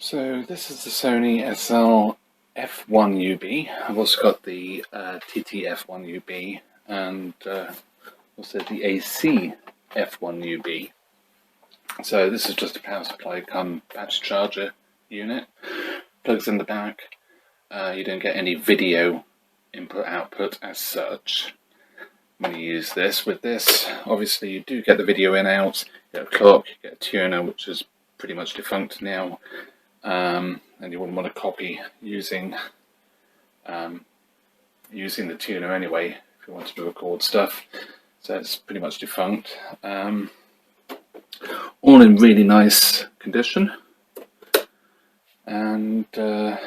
So this is the Sony SL-F1UB. I've also got the TT-F1UB and also the AC-F1UB. So this is just a power supply come batch charger unit. Plugs in the back. You don't get any video input output as such when you use this. With this, obviously you do get the video in out, you get a clock, you get a tuner, which is pretty much defunct now. And you wouldn't want to copy using the tuner anyway if you wanted to record stuff. So it's pretty much defunct. All in really nice condition, and but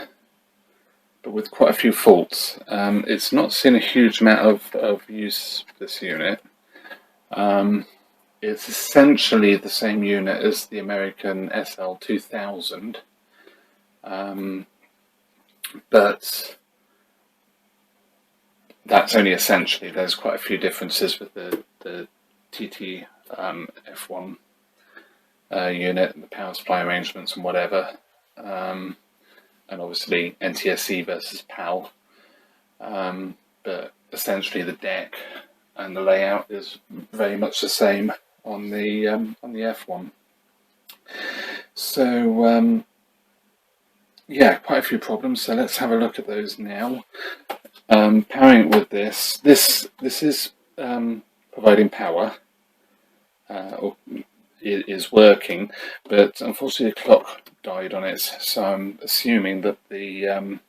with quite a few faults. It's not seen a huge amount of use, this unit. It's essentially the same unit as the American SL-2000. But that's only essentially. There's quite a few differences with the TT F1 unit, the power supply arrangements and whatever, and obviously NTSC versus PAL. But essentially the deck and the layout is very much the same on the F1. So yeah, quite a few problems, so let's have a look at those now. Powering it with this is providing power, or it is working, but unfortunately the clock died on it, so I'm assuming that the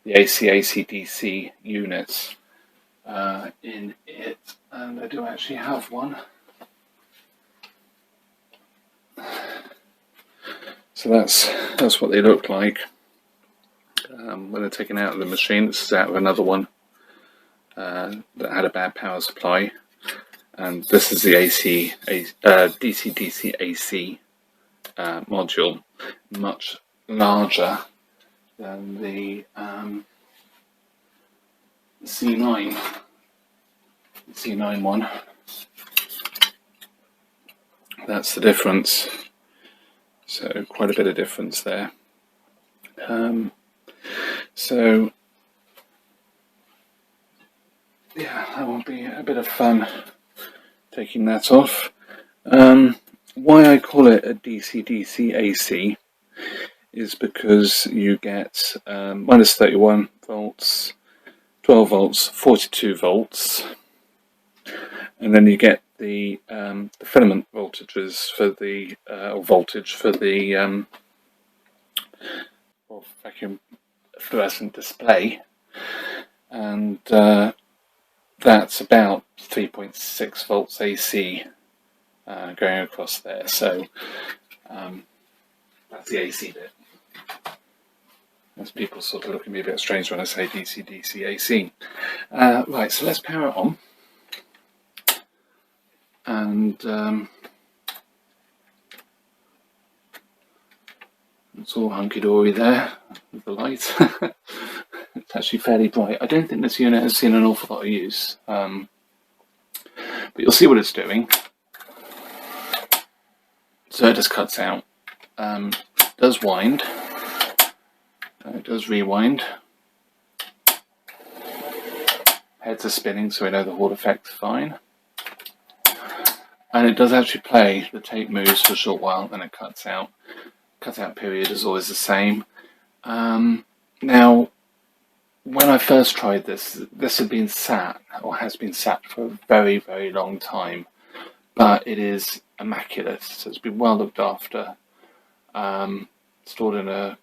AC/DC units in it, and I do actually have one. So that's what they look like when they're taken out of the machine. This is out of another one that had a bad power supply, and this is the DC/DC AC module, much larger than the C9 one. That's the difference. So quite a bit of difference there. So yeah, that will be a bit of fun taking that off. Why I call it a DC/DC AC is because you get minus 31 volts, 12 volts, 42 volts, and then you get the filament voltages for the voltage for the vacuum fluorescent display, and that's about 3.6 volts AC going across there. So that's the AC bit. As people sort of look at me a bit strange when I say DC/DC AC. Right, so let's power it on. And it's all hunky-dory there with the light. It's actually fairly bright. I don't think this unit has seen an awful lot of use, but you'll see what it's doing. So it just cuts out. It does wind. It does rewind. Heads are spinning, so we know the Hall effect's fine. And it does actually play. The tape moves for a short while, then it cuts out. Cutout period is always the same. Now, when I first tried this had been sat, or has been sat, for a very, very long time. But it is immaculate, so it's been well looked after. Stored in a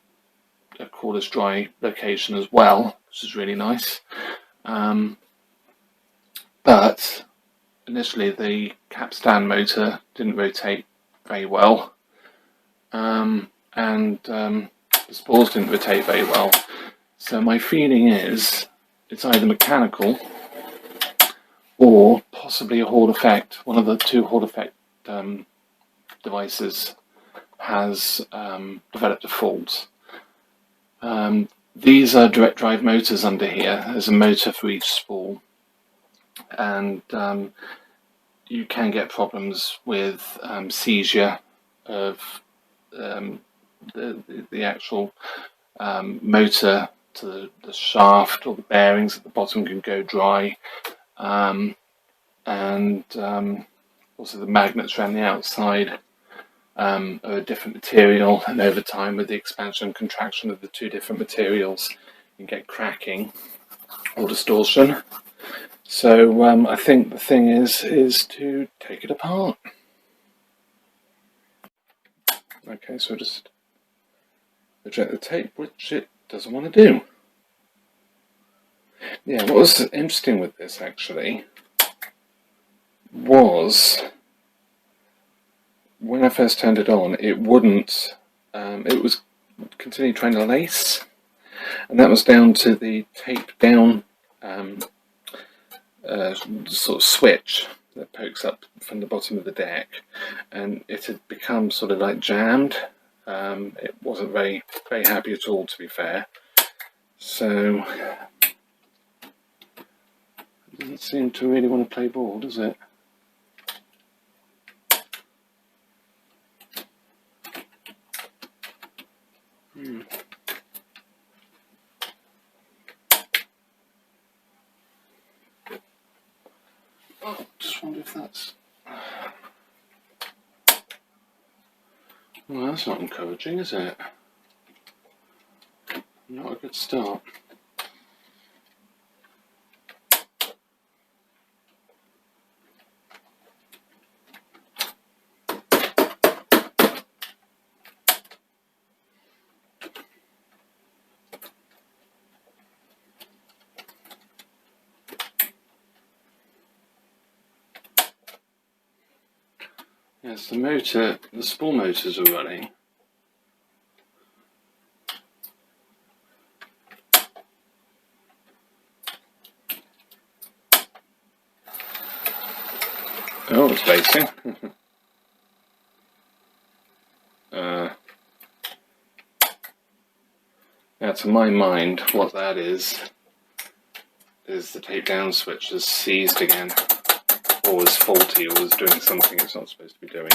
cordless dry location as well, which is really nice. But initially the capstan motor didn't rotate very well, and the spools didn't rotate very well. So my feeling is it's either mechanical or possibly a Hall effect. One of the two Hall effect devices has developed a fault. These are direct drive motors under here. There's a motor for each spool, and you can get problems with seizure of the actual motor to the shaft, or the bearings at the bottom can go dry, and also the magnets around the outside are a different material, and over time with the expansion and contraction of the two different materials you can get cracking or distortion. So I think the thing is to take it apart. Okay, so just eject the tape, which it doesn't want to do. Yeah, what was interesting with this actually was when I first turned it on, it wouldn't, it was continually trying to lace, and that was down to the taped down sort of switch that pokes up from the bottom of the deck, and it had become sort of like jammed. It wasn't very happy at all, to be fair. So it doesn't seem to really want to play ball, does it? Oh, just wonder if that's... Well, that's not encouraging, is it? Not a good start. Yes, the motor, the spool motors are running. Oh, it's lacing. Now, to my mind, what that is the tape down switch is seized again, or is faulty, or is doing something it's not supposed to be doing.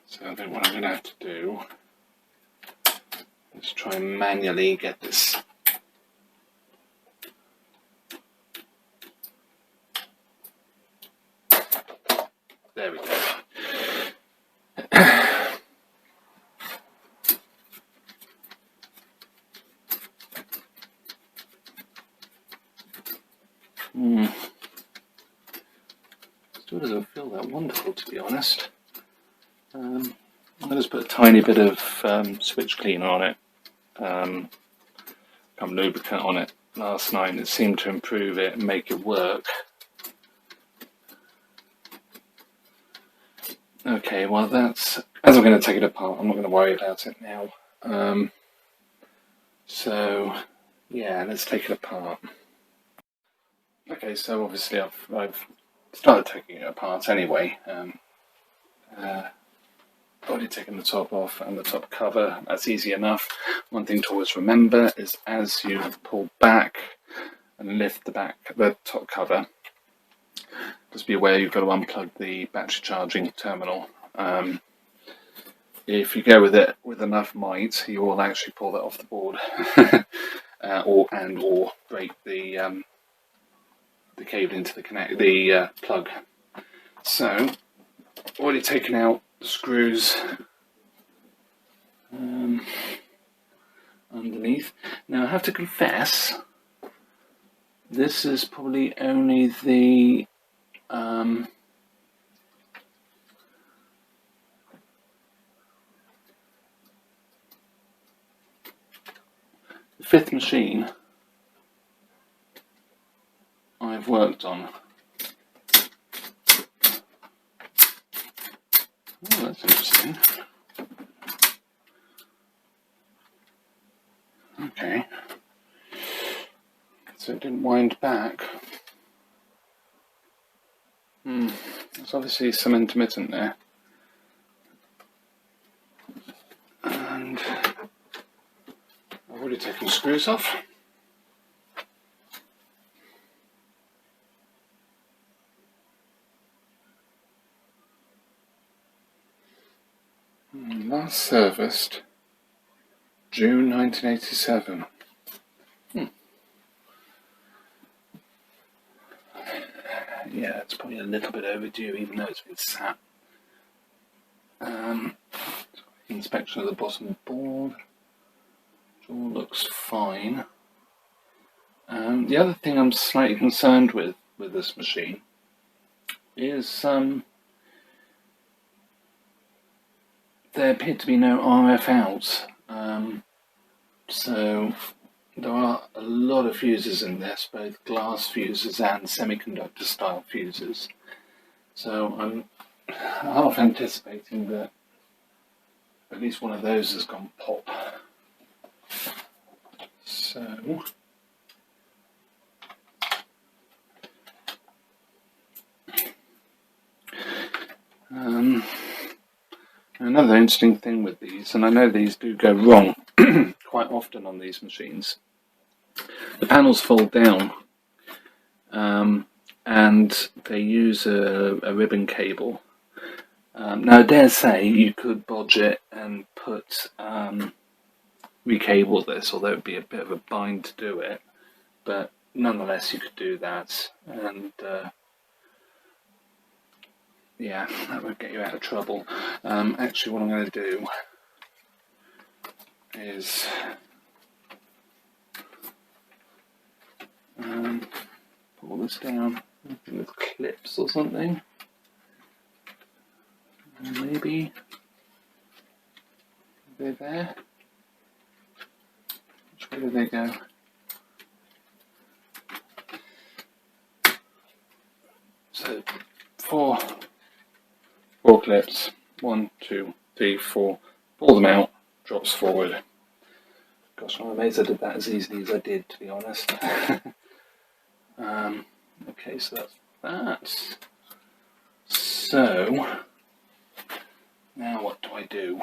So I think what I'm going to have to do is try and manually get this . There we go. Still doesn't feel that wonderful, to be honest. I'm going to just put a tiny bit of switch cleaner on it, some lubricant on it last night, and it seemed to improve it and make it work. Okay, well that's, as I'm going to take it apart, I'm not going to worry about it now. So yeah, let's take it apart. Okay, so obviously I've started taking it apart anyway. Already taken the top off and the top cover. That's easy enough. One thing to always remember is as you pull back and lift the top cover, just be aware you've got to unplug the battery charging terminal. If you go with it with enough might, you will actually pull that off the board, or break the cable into the plug. So, already taken out the screws underneath. Now I have to confess, this is probably only the fifth machine I've worked on. Oh, that's interesting. Okay. So it didn't wind back. There's obviously some intermittent there. And screws off. Last serviced June 1987. Yeah, it's probably a little bit overdue, even though it's been sat. Inspection of the bottom board, which all looks fine. The other thing I'm slightly concerned with this machine is there appear to be no RF outs. So there are a lot of fuses in this, both glass fuses and semiconductor style fuses. So I'm half anticipating that at least one of those has gone pop. So another interesting thing with these, and I know these do go wrong quite often on these machines, the panels fold down and they use a ribbon cable. Now I dare say you could bodge it and put recable this, although it would be a bit of a bind to do it, but nonetheless you could do that, and yeah, that would get you out of trouble. Actually what I'm going to do is pull this down with clips or something, and maybe they're there. Which way do they go? So four clips, 1, 2, 3, 4, pull them out, drops forward. Gosh, I'm amazed I did that as easily as I did, to be honest. Okay, so that's that. So now what do I do?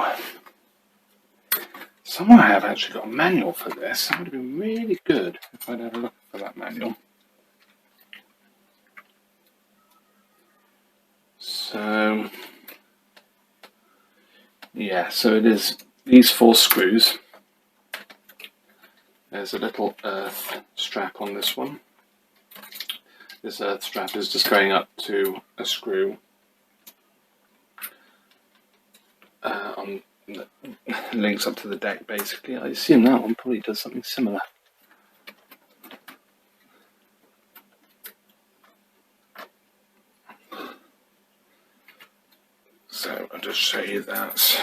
Somewhere I have actually got a manual for this. It would have been really good if I'd had a look for that manual. So yeah, so it is these 4 screws. There's a little earth strap on this one. This earth strap is just going up to a screw on the links up to the deck, basically. I assume that one probably does something similar. So I'll just show you that.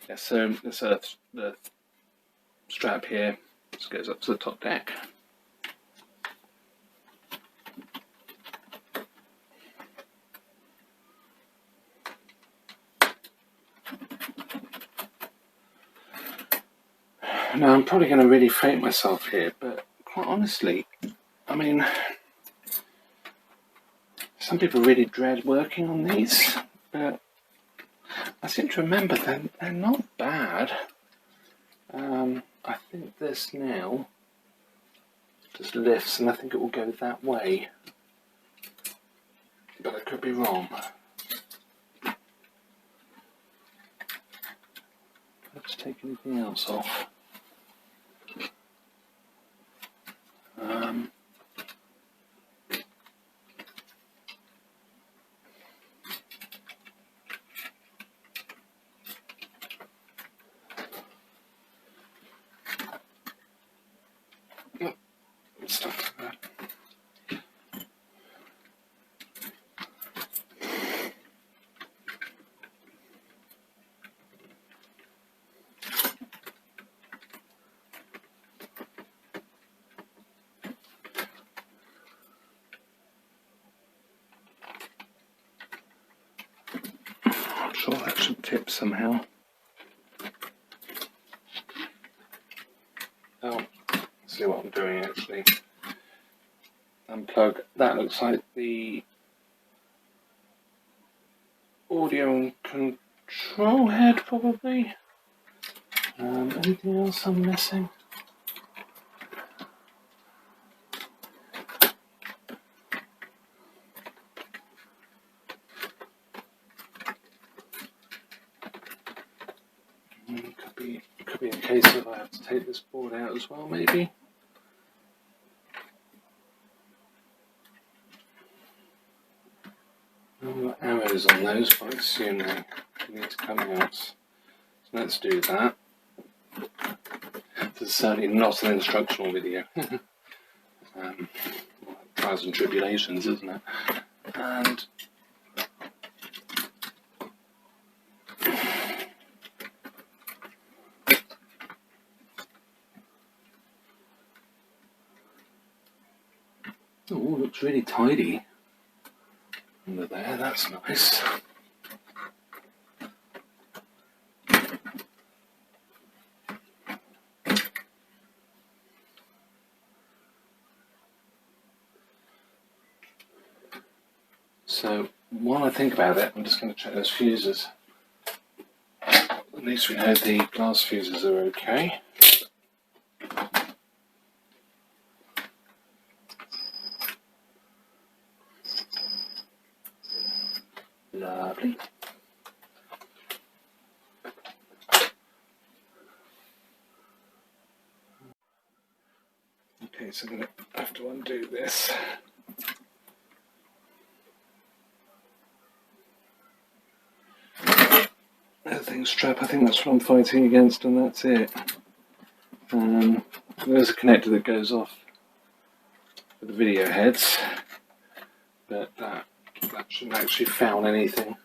Yeah, so this earth strap here just goes up to the top deck. Now I'm probably going to really fake myself here, but quite honestly, I mean, some people really dread working on these, but I seem to remember they're not bad. I think this now just lifts, and I think it will go that way, but I could be wrong. Let's take anything else off. I'm sure that should tip somehow. Oh, let's see what I'm doing actually. Unplug. That looks like the audio and control head, probably. Anything else I'm missing? It could be a case of I have to take this board out as well, maybe. No arrows on those, but I assume they need to come out. So let's do that. This is certainly not an instructional video. Trials and tribulations, isn't it? And oh, looks really tidy under there. That's nice. So while I think about it, I'm just going to check those fuses. At least we know the glass fuses are okay. Lovely. Okay, so I'm going to have to undo this. Everything's strap, I think that's what I'm fighting against, and that's it. There's a connector that goes off for the video heads, but that shouldn't actually foul anything.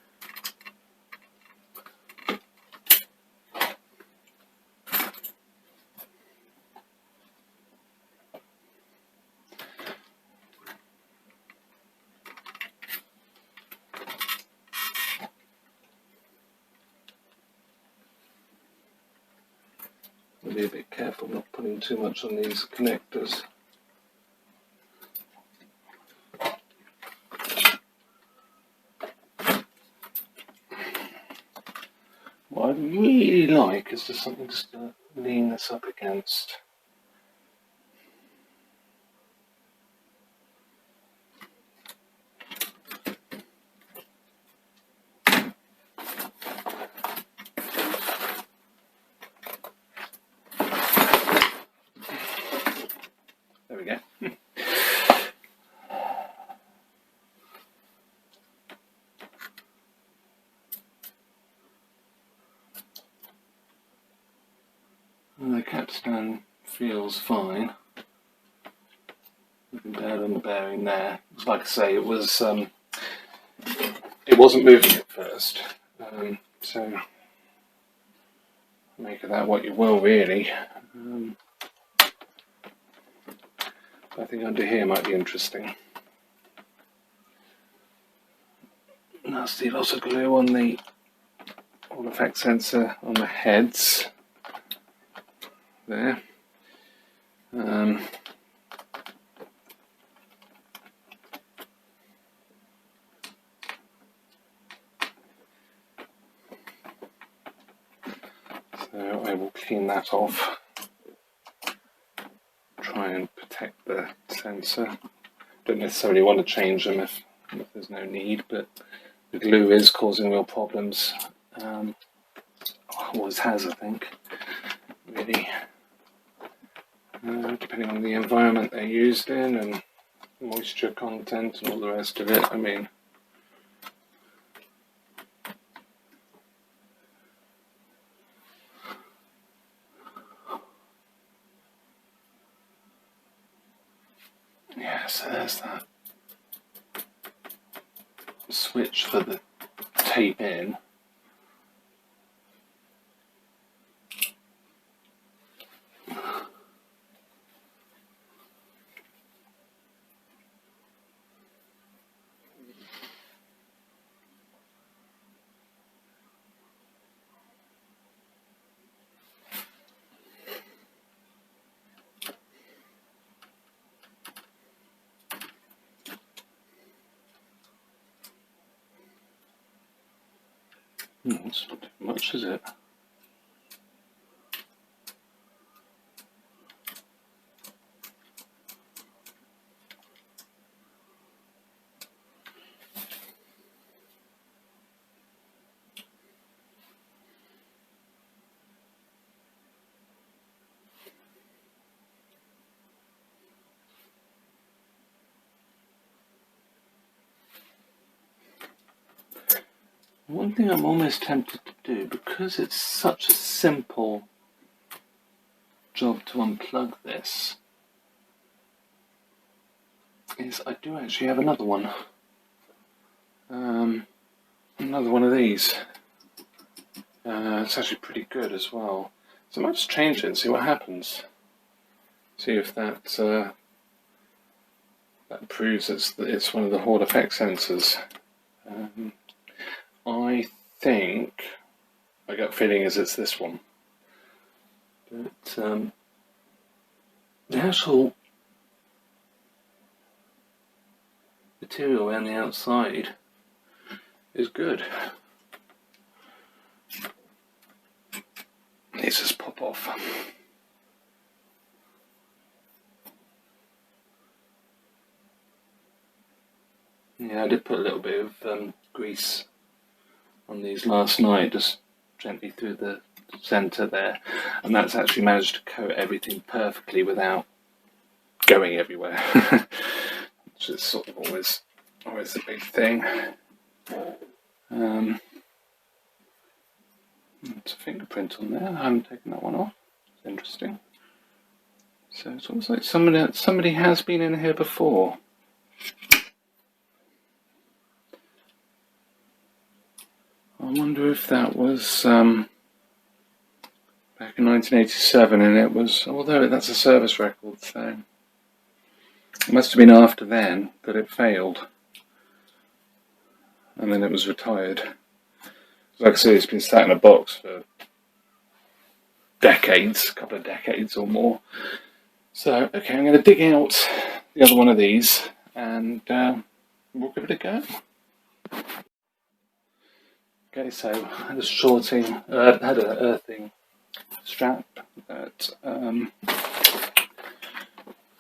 I'll be a bit careful not putting too much on these connectors. What I'd really like is just something just to lean this up against. There we go. And the capstan feels fine. Looking down on the bearing there. Like I say, it wasn't moving at first. So make of that what you will, really. I think under here might be interesting. Nasty lots of glue on the All effect sensor on the heads there. So I will clean that off. Try and protect the sensor. Don't necessarily want to change them if there's no need, but the glue is causing real problems. Always has, I think, really. Depending on the environment they're used in and moisture content and all the rest of it, I mean. Yeah, so there's that switch for the tape in. It's not too much, is it? One thing I'm almost tempted to do, because it's such a simple job to unplug this, is I do actually have another one. Another one of these. It's actually pretty good as well. So I might just change it and see what happens. See if that that proves it's one of the Hall effect sensors. I think my gut feeling is it's this one. But the actual material around the outside is good. These just pop off. Yeah, I did put a little bit of grease on these last night, just gently through the centre there, and that's actually managed to coat everything perfectly without going everywhere, which is sort of always a big thing. There's a fingerprint on there. I haven't taken that one off. It's interesting. So it's almost like somebody has been in here before. I wonder if that was back in 1987, and it was, although that's a service record, so it must have been after then that it failed, and then it was retired. Like I say, it's been sat in a box for decades, a couple of decades or more. So, okay, I'm going to dig out the other one of these, and we'll give it a go. Okay, so I had a shorting, had an earthing strap that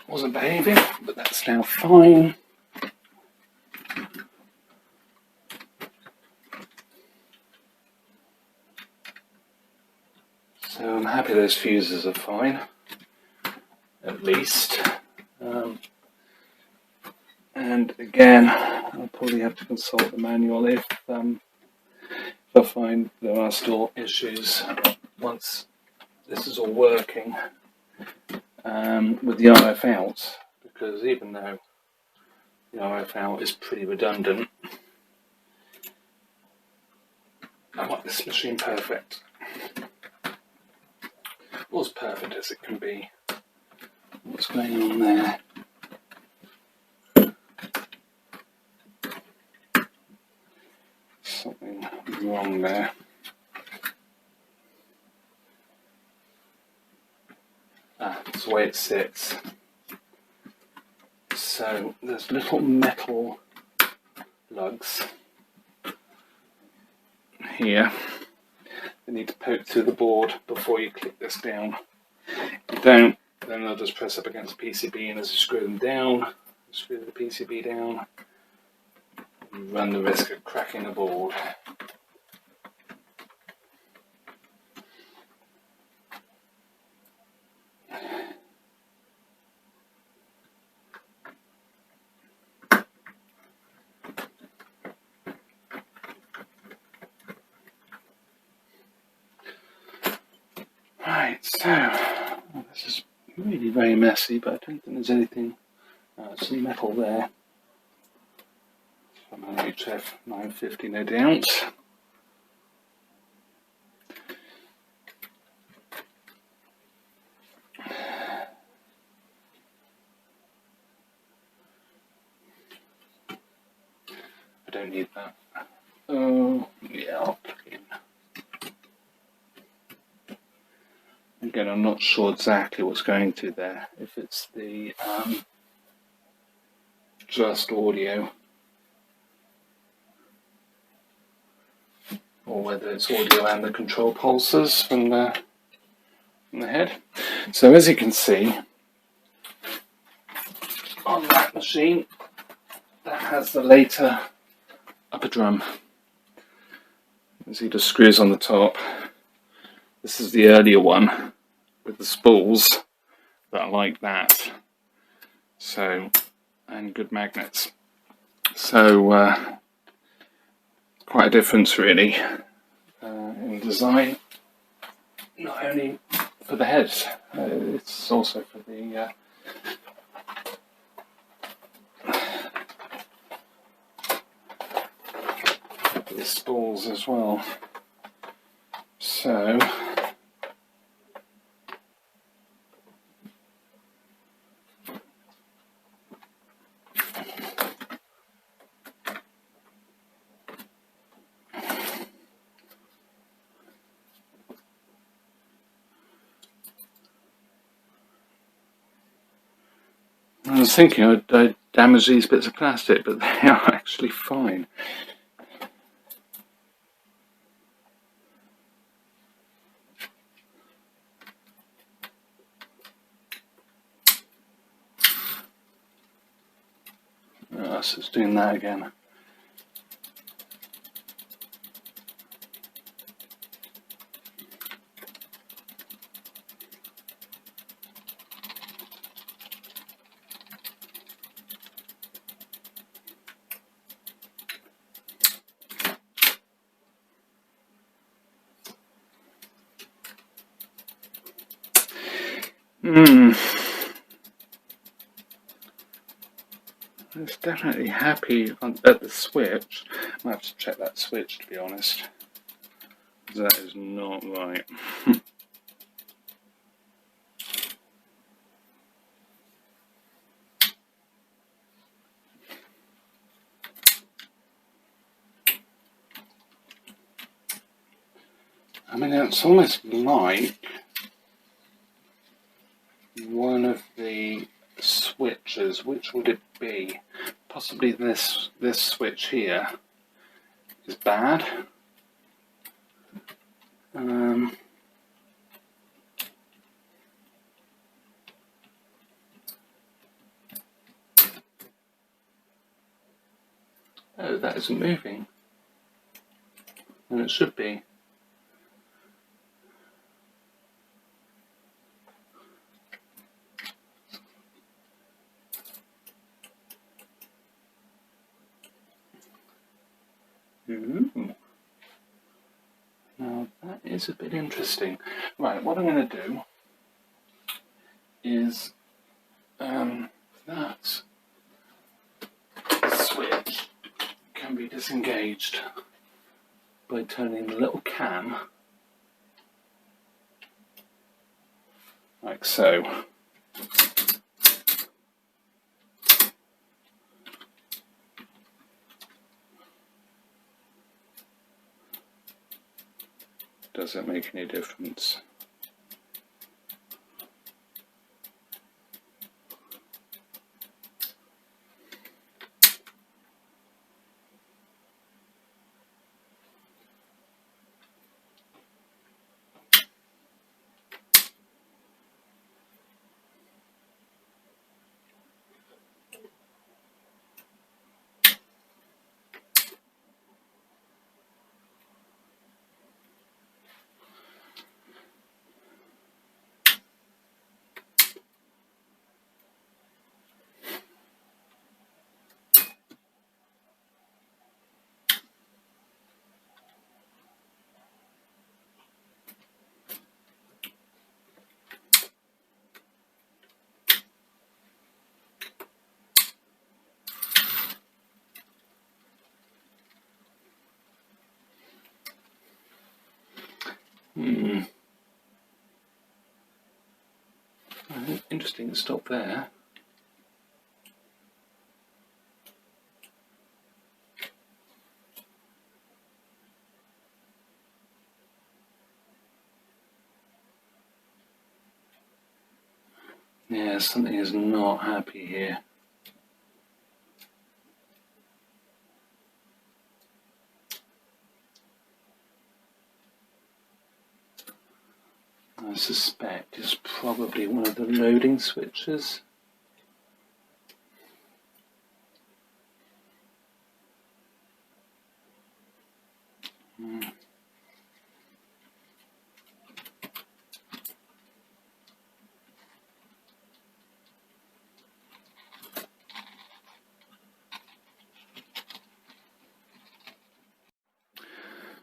wasn't behaving, but that's now fine. So I'm happy those fuses are fine, at least. And again, I'll probably have to consult the manual if I find there are still issues once this is all working with the RF out, because even though the RF out is pretty redundant, I want this machine perfect. Well, as perfect as it can be. What's going on there? Something wrong there. That's the way it sits. So there's little metal lugs here. You need to poke through the board before you click this down. If you don't, then they'll just press up against the PCB, and as you screw them down, screw the PCB down, you run the risk of cracking the board. Right, so this is really very messy, but I don't think there's anything, some metal there. From an HF 950, no doubt. I don't need that. Oh, yeah, I'll plug in. Again, I'm not sure exactly what's going to there. If it's the just audio, or whether it's audio and the control pulses from the head. So as you can see, on that machine, that has the later upper drum. You see the screws on the top. This is the earlier one with the spools that are like that. So, and good magnets. So quite a difference really in design, not only for the heads, it's also for the spools as well. So I was thinking I'd damage these bits of plastic, but they are actually fine. So it's doing that again. I was definitely happy at the switch. I might have to check that switch, to be honest. That is not right. I mean, it's almost like one of the switches. Which would it be? Possibly this switch here is bad. Oh, that isn't moving. And it should be. Now that is a bit interesting. Right, what I'm going to do is that switch can be disengaged by turning the little cam like so. Does it make any difference? Interesting to stop there. Yeah, something is not happy here. I suspect it's probably one of the loading switches.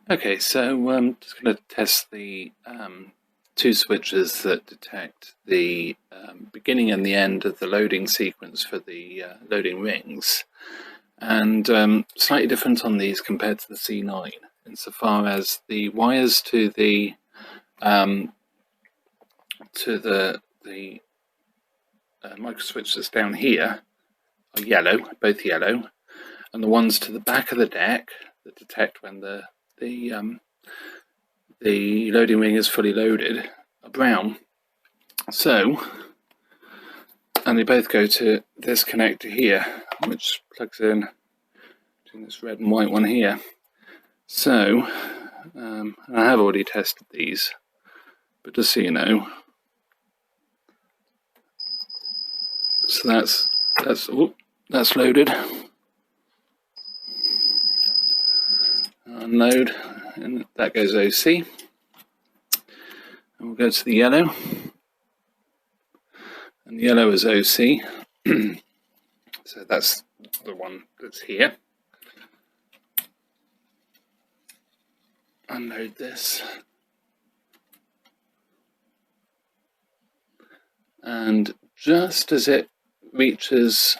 Okay, so I'm just going to test the two switches that detect the beginning and the end of the loading sequence for the loading rings, and slightly different on these compared to the C9 insofar as the wires to the microswitch that's down here are yellow, both yellow, and the ones to the back of the deck that detect when the loading ring is fully loaded are brown. So, and they both go to this connector here, which plugs in between this red and white one here. So, I have already tested these, but just so you know, so that's loaded. Unload, and that goes OC. And we'll go to the yellow, and the yellow is OC. So that's the one that's here. Unload this, and just as it reaches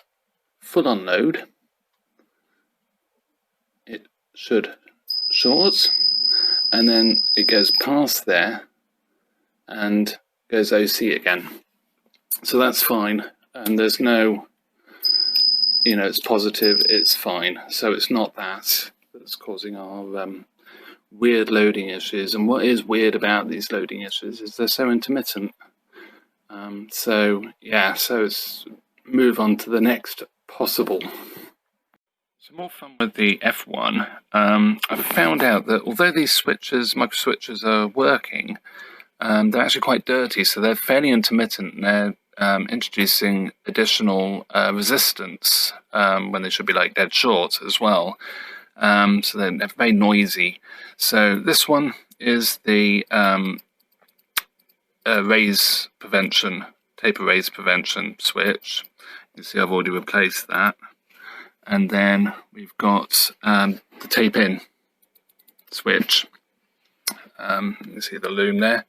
full unload, it should short, and then it goes past there and goes OC again. So that's fine, and there's no, it's positive, it's fine. So it's not that that's causing our weird loading issues. And what is weird about these loading issues is they're so intermittent. So it's move on to the next possible. So more fun with the F1. I've found out that although these switches, microswitches, are working, they're actually quite dirty, so they're fairly intermittent, and they're introducing additional resistance when they should be like dead short as well. So they're very noisy. So this one is the raise prevention, taper raise prevention switch. You can see I've already replaced that. And then we've got the tape in switch. You can see the loom there.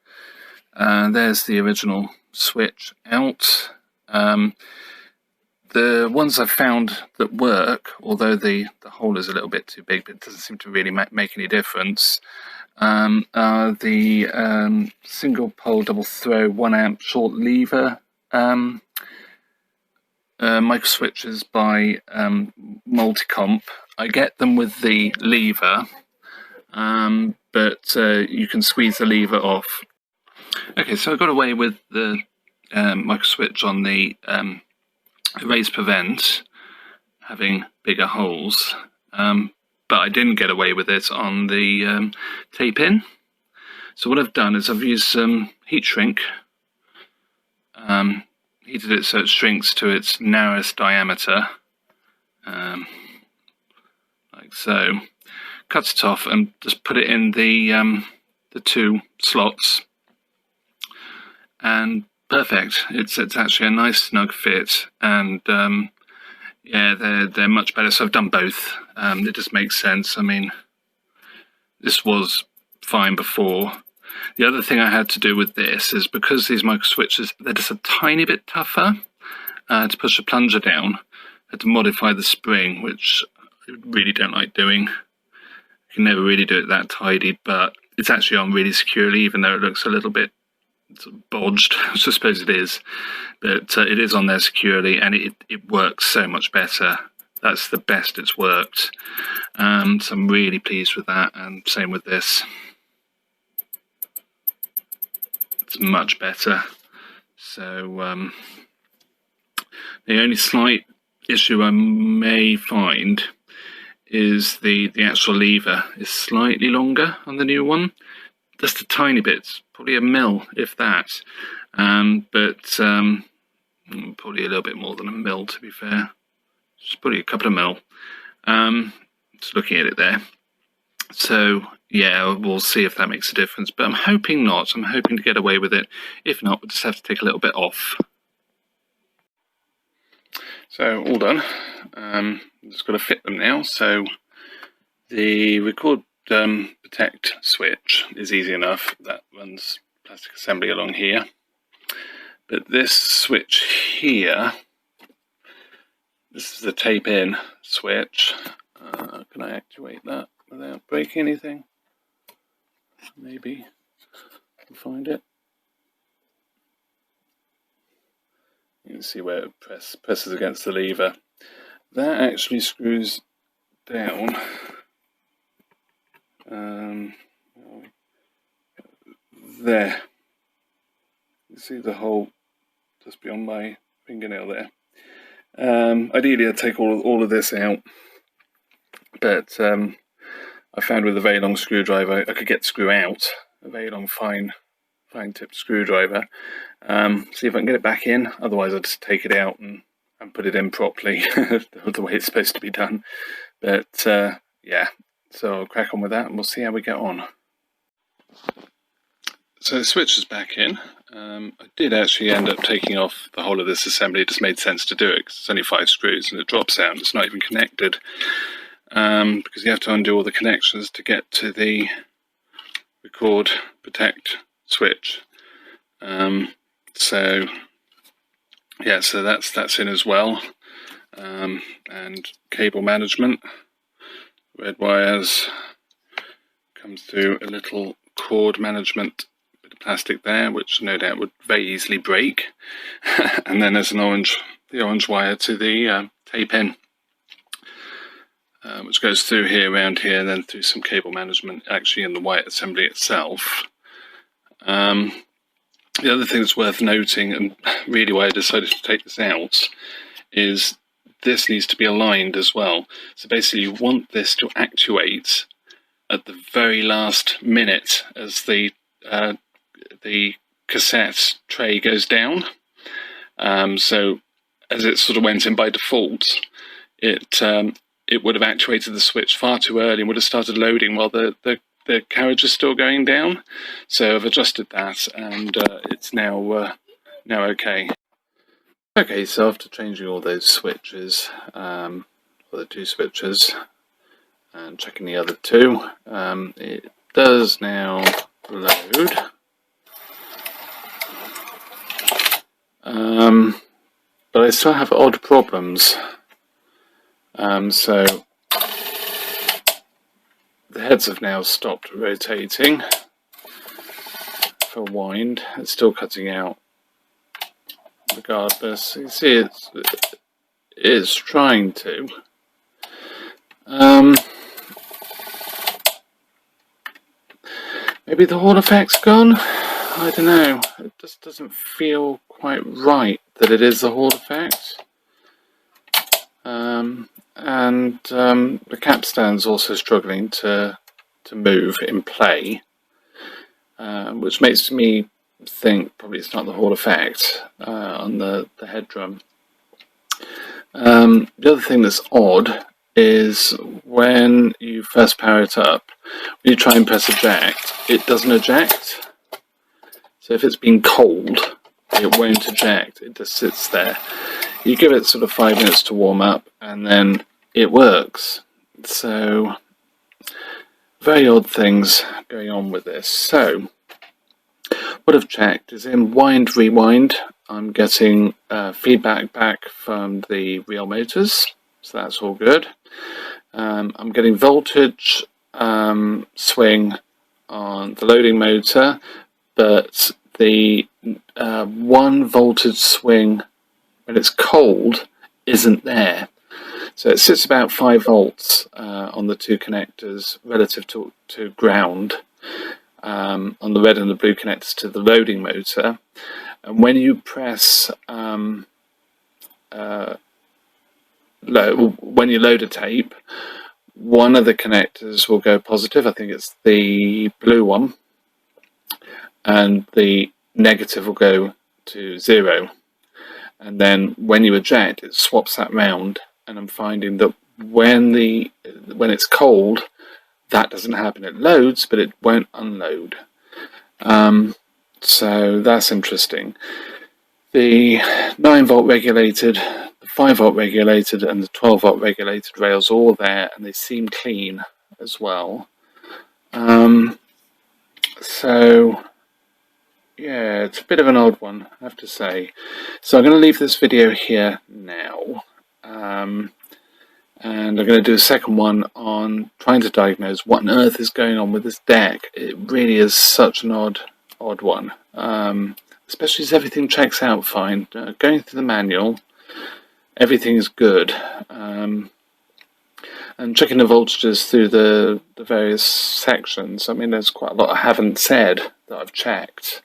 There's the original switch out. The ones I've found that work, although the hole is a little bit too big, but it doesn't seem to really make any difference, are the single pole double throw 1 amp short lever microswitches by Multicomp. I get them with the lever, but you can squeeze the lever off. Okay, so I got away with the microswitch on the raise prevent having bigger holes, but I didn't get away with it on the tape in. So what I've done is I've used some heat shrink, heated it so it shrinks to its narrowest diameter, like so. Cut it off and just put it in the two slots, and perfect. It's actually a nice snug fit, and they're much better. So I've done both. It just makes sense. I mean, this was fine before. The other thing I had to do with this is because these microswitches, they're just a tiny bit tougher to push the plunger down. I had to modify the spring, which I really don't like doing. You can never really do it that tidy, but it's actually on really securely, even though it looks a little bit sort of bodged, I suppose it is. But it is on there securely, and it works so much better. That's the best it's worked. So I'm really pleased with that, and same with this. It's much better. So the only slight issue I may find is the actual lever is slightly longer on the new one, just a tiny bit, probably a mil if that, but probably a little bit more than a mil, to be fair. It's probably a couple of mil. Just looking at it there. So yeah, we'll see if that makes a difference, but I'm hoping not. I'm hoping to get away with it. If not, we'll just have to take a little bit off. So all done. Just got to fit them now. So the record protect switch is easy enough. That runs plastic assembly along here. But this switch here, this is the tape in switch. Can I activate that without breaking anything? Maybe I can find it. You can see where it presses against the lever. That actually screws down. There. You see the hole just beyond my fingernail there. Ideally, I'd take all of this out, but I found with a very long screwdriver, I could get the screw out. A very long, fine-tipped screwdriver. See if I can get it back in. Otherwise, I'll just take it out and put it in properly, the way it's supposed to be done. But yeah, so I'll crack on with that, and we'll see how we get on. So the switch is back in. I did actually end up taking off the whole of this assembly. It just made sense to do it because it's only 5 screws and it drops out. It's not even connected because you have to undo all the connections to get to the record protect switch. So yeah, so that's in as well. And cable management, red wires, comes through a little cord management bit of plastic there, which no doubt would very easily break. And then there's the orange wire to the tape in, which goes through here, around here, and then through some cable management actually in the white assembly itself. The other thing that's worth noting, and really why I decided to take this out, is this needs to be aligned as well. So basically you want this to actuate at the very last minute as the cassette tray goes down. So as it sort of went in by default, it would have actuated the switch far too early and would have started loading while the carriage is still going down. So I've adjusted that, and it's now okay. Okay, so after changing all those switches, or the 2 switches, and checking the other 2, it does now load. But I still have odd problems. So the heads have now stopped rotating for wind. It's still cutting out regardless. You see it is trying to. Maybe the Hall effect's gone? I don't know. It just doesn't feel quite right that it is the Hall effect. And the capstan's also struggling to move in play, which makes me think probably it's not the Hall effect on the head drum. The other thing that's odd is when you first power it up, when you try and press eject, it doesn't eject. So if it's been cold, it won't eject, it just sits there. You give it sort of 5 minutes to warm up and then it works. So very odd things going on with this. So what I've checked is in wind rewind, I'm getting feedback back from the real motors, so that's all good. I'm getting voltage swing on the loading motor, but the 1 voltage swing when it's cold isn't there. So it sits about 5 volts on the 2 connectors relative to ground, on the red and the blue connectors to the loading motor. And when you press when you load a tape, one of the connectors will go positive, I think it's the blue one, and the negative will go to 0. And then when you eject, it swaps that round, and I'm finding that when it's cold, that doesn't happen. It loads, but it won't unload. So that's interesting. The 9-volt regulated, the 5-volt regulated, and the 12-volt regulated rails are all there, and they seem clean as well. So yeah, it's a bit of an odd one, I have to say. So I'm going to leave this video here now. And I'm going to do a second one on trying to diagnose what on earth is going on with this deck. It really is such an odd one, especially as everything checks out fine. Going through the manual, everything is good, and checking the voltages through the various sections. I mean, there's quite a lot I haven't said that I've checked,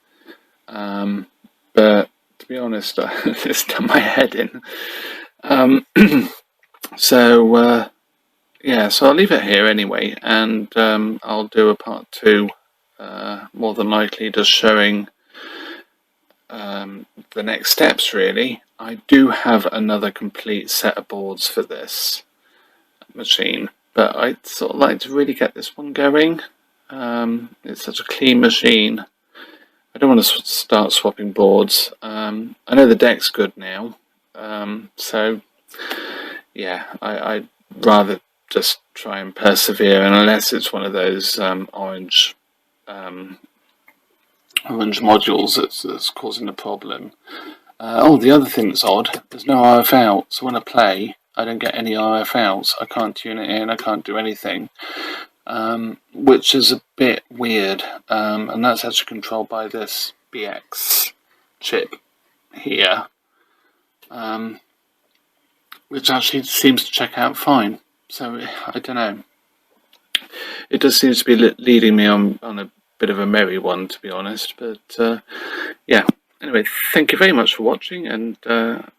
but to be honest, it's done my head in. So yeah, so I'll leave it here anyway, and I'll do a part 2, more than likely, just showing the next steps really. I do have another complete set of boards for this machine, but I'd sort of like to really get this one going. It's such a clean machine. I don't want to start swapping boards. I know the deck's good now, so yeah, I'd rather just try and persevere, and unless it's one of those orange modules that's causing the problem. Oh, the other thing that's odd, there's no RF out, so when I play, I don't get any RF outs. I can't tune it in, I can't do anything, which is a bit weird, and that's actually controlled by this BX chip here, which actually seems to check out fine. So I don't know. It does seem to be leading me on a bit of a merry one, to be honest. But yeah. Anyway, thank you very much for watching, and don't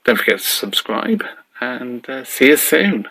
forget to subscribe. And see you soon.